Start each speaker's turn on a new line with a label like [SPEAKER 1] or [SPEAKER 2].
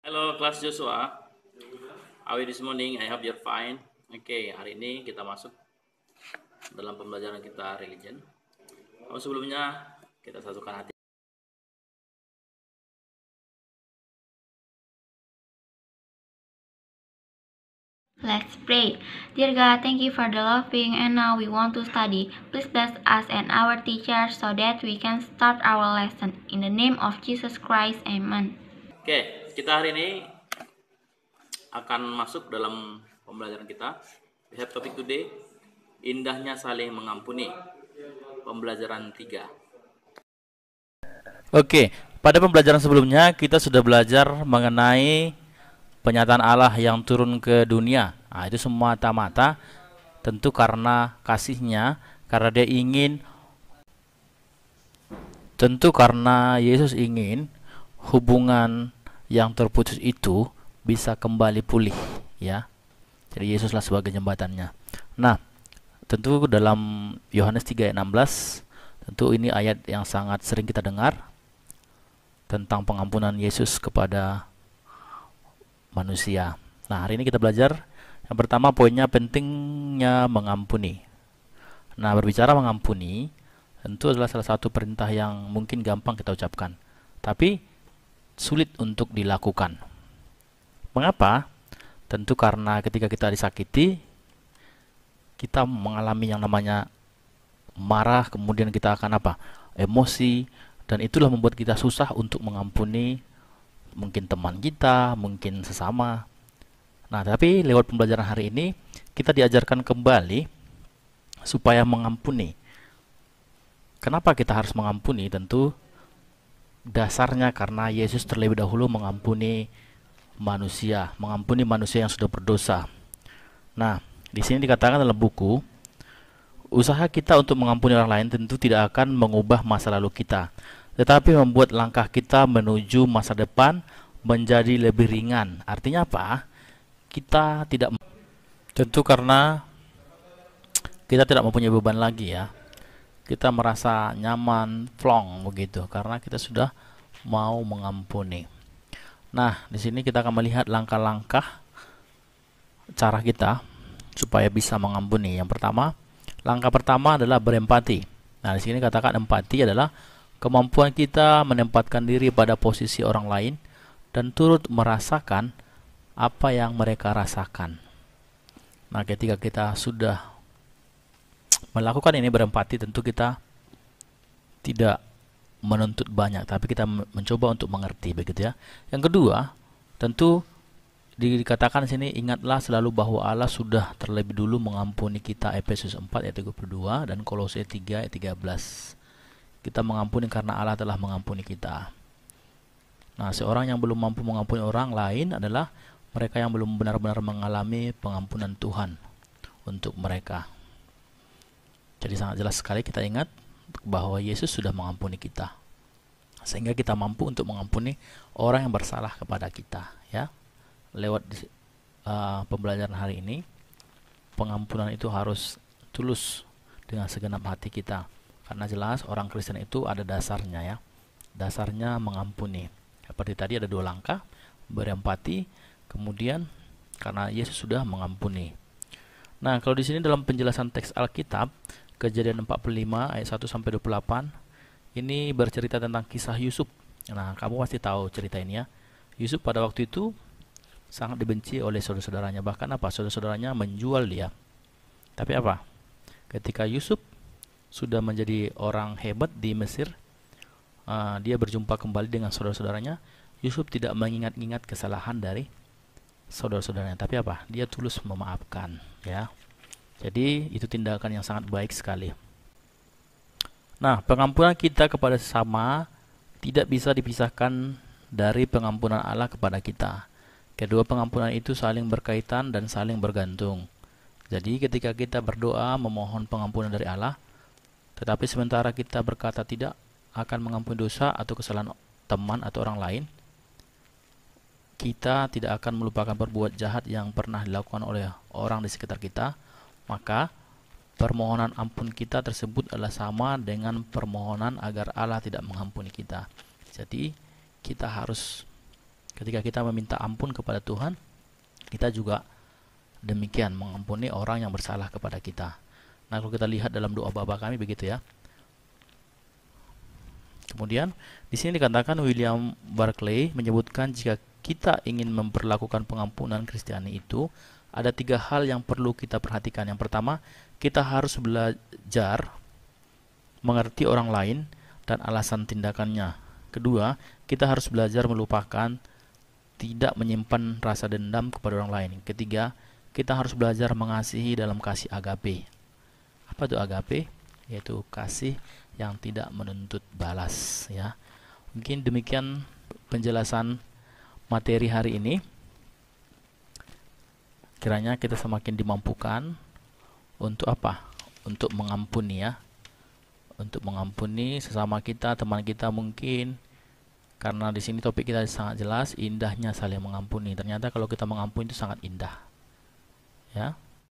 [SPEAKER 1] Hello kelas Joshua, how are you this morning? I hope you're fine. Oke, hari ini kita masuk dalam pembelajaran kita religion. Sebelumnya kita satukan hati.
[SPEAKER 2] Let's pray. Dear God, thank you for the loving, and now we want to study. Please bless us and our teachers so that we can start our lesson. In the name of Jesus Christ, Amen.
[SPEAKER 1] Oke, kita hari ini akan masuk dalam pembelajaran kita. We have topic today, indahnya saling mengampuni. Pembelajaran 3. Oke, pada pembelajaran sebelumnya kita sudah belajar mengenai penyataan Allah yang turun ke dunia. Nah, itu semata-mata tentu karena kasihnya, karena dia ingin, tentu karena Yesus ingin hubungan yang terputus itu bisa kembali pulih, ya. Jadi Yesuslah sebagai jembatannya. Nah, tentu dalam Yohanes 3 ayat 16, tentu ini ayat yang sangat sering kita dengar tentang pengampunan Yesus kepada manusia. Nah, hari ini kita belajar yang pertama, poinnya pentingnya mengampuni. Nah, berbicara mengampuni tentu adalah salah satu perintah yang mungkin gampang kita ucapkan, tapi sulit untuk dilakukan. Mengapa? Tentu karena ketika kita disakiti, kita mengalami yang namanya marah, kemudian kita akan apa? Emosi, dan itulah membuat kita susah untuk mengampuni mungkin teman kita, mungkin sesama. Nah, tapi lewat pembelajaran hari ini kita diajarkan kembali supaya mengampuni. Kenapa kita harus mengampuni? Tentu dasarnya karena Yesus terlebih dahulu mengampuni manusia yang sudah berdosa. Nah, di sini dikatakan dalam buku, usaha kita untuk mengampuni orang lain tentu tidak akan mengubah masa lalu kita, tetapi membuat langkah kita menuju masa depan menjadi lebih ringan. Artinya apa? Kita tidak, tentu karena kita tidak mempunyai beban lagi, ya. Kita merasa nyaman, plong begitu, karena kita sudah mau mengampuni. Nah, di sini kita akan melihat langkah-langkah cara kita supaya bisa mengampuni. Yang pertama, langkah pertama adalah berempati. Nah, di sini katakan empati adalah kemampuan kita menempatkan diri pada posisi orang lain dan turut merasakan apa yang mereka rasakan. Nah, ketika kita sudah melakukan ini, berempati, tentu kita tidak menuntut banyak, tapi kita mencoba untuk mengerti, begitu ya. Yang kedua, tentu dikatakan di sini, ingatlah selalu bahwa Allah sudah terlebih dulu mengampuni kita, Efesus 4 ayat 32 dan Kolose 3 ayat 13. Kita mengampuni karena Allah telah mengampuni kita. Nah, seorang yang belum mampu mengampuni orang lain adalah mereka yang belum benar-benar mengalami pengampunan Tuhan untuk mereka. Jadi sangat jelas sekali kita ingat bahwa Yesus sudah mengampuni kita, sehingga kita mampu untuk mengampuni orang yang bersalah kepada kita, ya. Lewat pembelajaran hari ini, pengampunan itu harus tulus dengan segenap hati kita, karena jelas orang Kristen itu ada dasarnya, ya. Dasarnya mengampuni. Seperti tadi ada dua langkah, berempati, kemudian karena Yesus sudah mengampuni. Nah, kalau di sini dalam penjelasan teks Alkitab, Kejadian 45 ayat 1 sampai 28, ini bercerita tentang kisah Yusuf. Nah, kamu pasti tahu cerita ini, ya. Yusuf pada waktu itu sangat dibenci oleh saudara-saudaranya, bahkan apa? Saudara-saudaranya menjual dia. Tapi apa? Ketika Yusuf sudah menjadi orang hebat di Mesir, dia berjumpa kembali dengan saudara-saudaranya. Yusuf tidak mengingat-ingat kesalahan dari saudara-saudaranya, tapi apa? Dia tulus memaafkan, ya. Jadi itu tindakan yang sangat baik sekali. Nah, pengampunan kita kepada sesama tidak bisa dipisahkan dari pengampunan Allah kepada kita. Kedua pengampunan itu saling berkaitan dan saling bergantung. Jadi ketika kita berdoa memohon pengampunan dari Allah, tetapi sementara kita berkata tidak akan mengampuni dosa atau kesalahan teman atau orang lain, kita tidak akan melupakan berbuat jahat yang pernah dilakukan oleh orang di sekitar kita, maka permohonan ampun kita tersebut adalah sama dengan permohonan agar Allah tidak mengampuni kita. Jadi kita harus Ketika kita meminta ampun kepada Tuhan, kita juga demikian mengampuni orang yang bersalah kepada kita. Nah, kalau kita lihat dalam doa Bapa kami begitu ya. Kemudian di sini dikatakan William Barclay menyebutkan jika kita ingin memperlakukan pengampunan Kristiani itu ada 3 hal yang perlu kita perhatikan. Yang pertama, kita harus belajar mengerti orang lain dan alasan tindakannya. Kedua, kita harus belajar melupakan, tidak menyimpan rasa dendam kepada orang lain. Ketiga, kita harus belajar mengasihi dalam kasih agape. Apa itu agape? Yaitu kasih yang tidak menuntut balas ya. Mungkin demikian penjelasan materi hari ini. Kiranya kita semakin dimampukan untuk apa? Untuk mengampuni ya. Untuk mengampuni sesama kita, teman kita mungkin. Karena di sini topik kita sangat jelas, indahnya saling mengampuni. Ternyata kalau kita mengampuni itu sangat indah. Ya.